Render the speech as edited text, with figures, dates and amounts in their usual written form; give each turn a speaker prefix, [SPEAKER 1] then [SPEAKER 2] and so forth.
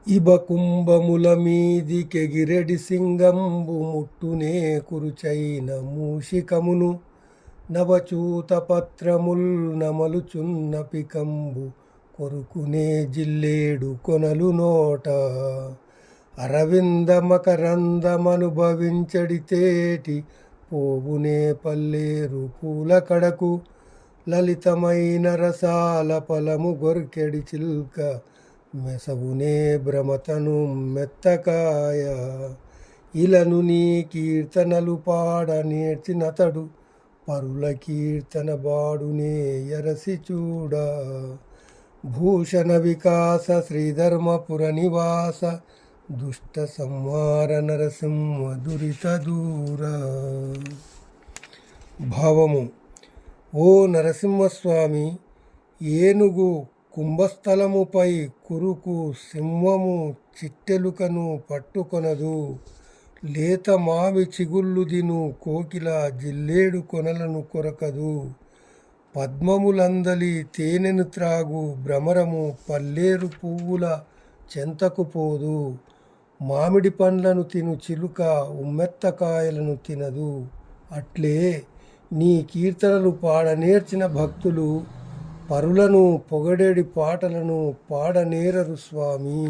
[SPEAKER 1] ఇబ కుంభముల మీదికెగిరెడి సింగంబు ముట్టునే కురుచైన మూషికమును నవచూత పత్రముల్ నమలుచున్న పికంబు కొరుకునే జిల్లేడు కొనలు నోట అరవింద మకరందమనుభవించడితేటి పోవునే పల్లేరు పూల కడకు లలితమైన రసాల ఫలము గొర్కెడి చిల్క మెసవునే భ్రమతను మెత్తకాయ ఇలను నీ కీర్తనలు పాడ నేర్చినతడు పరుల కీర్తన బాడునే ఎరసి చూడ భూషణ వికాస శ్రీధర్మపుర నివాస దుష్ట సంహార నరసింహ దురిత దూర. భావము: ఓ నరసింహస్వామి, ఏనుగు కుంభస్థలముపై కురుకు సింహము చిట్టెలుకను పట్టుకొనదు. లేత మావి చిగుళ్ళు దిను కోకిల జిల్లేడు కొనలను కొరకదు. పద్మములందలి తేనెను త్రాగు భ్రమరము పల్లేరు పువ్వుల చెంతకు పోదు. మామిడి పండ్లను తిను చిలుక ఉమ్మెత్తకాయలను తినదు. అట్లే నీ కీర్తనలు పాడనేర్చిన భక్తులు పరులను పొగడేడి పాటలను పాడనేరరు స్వామి.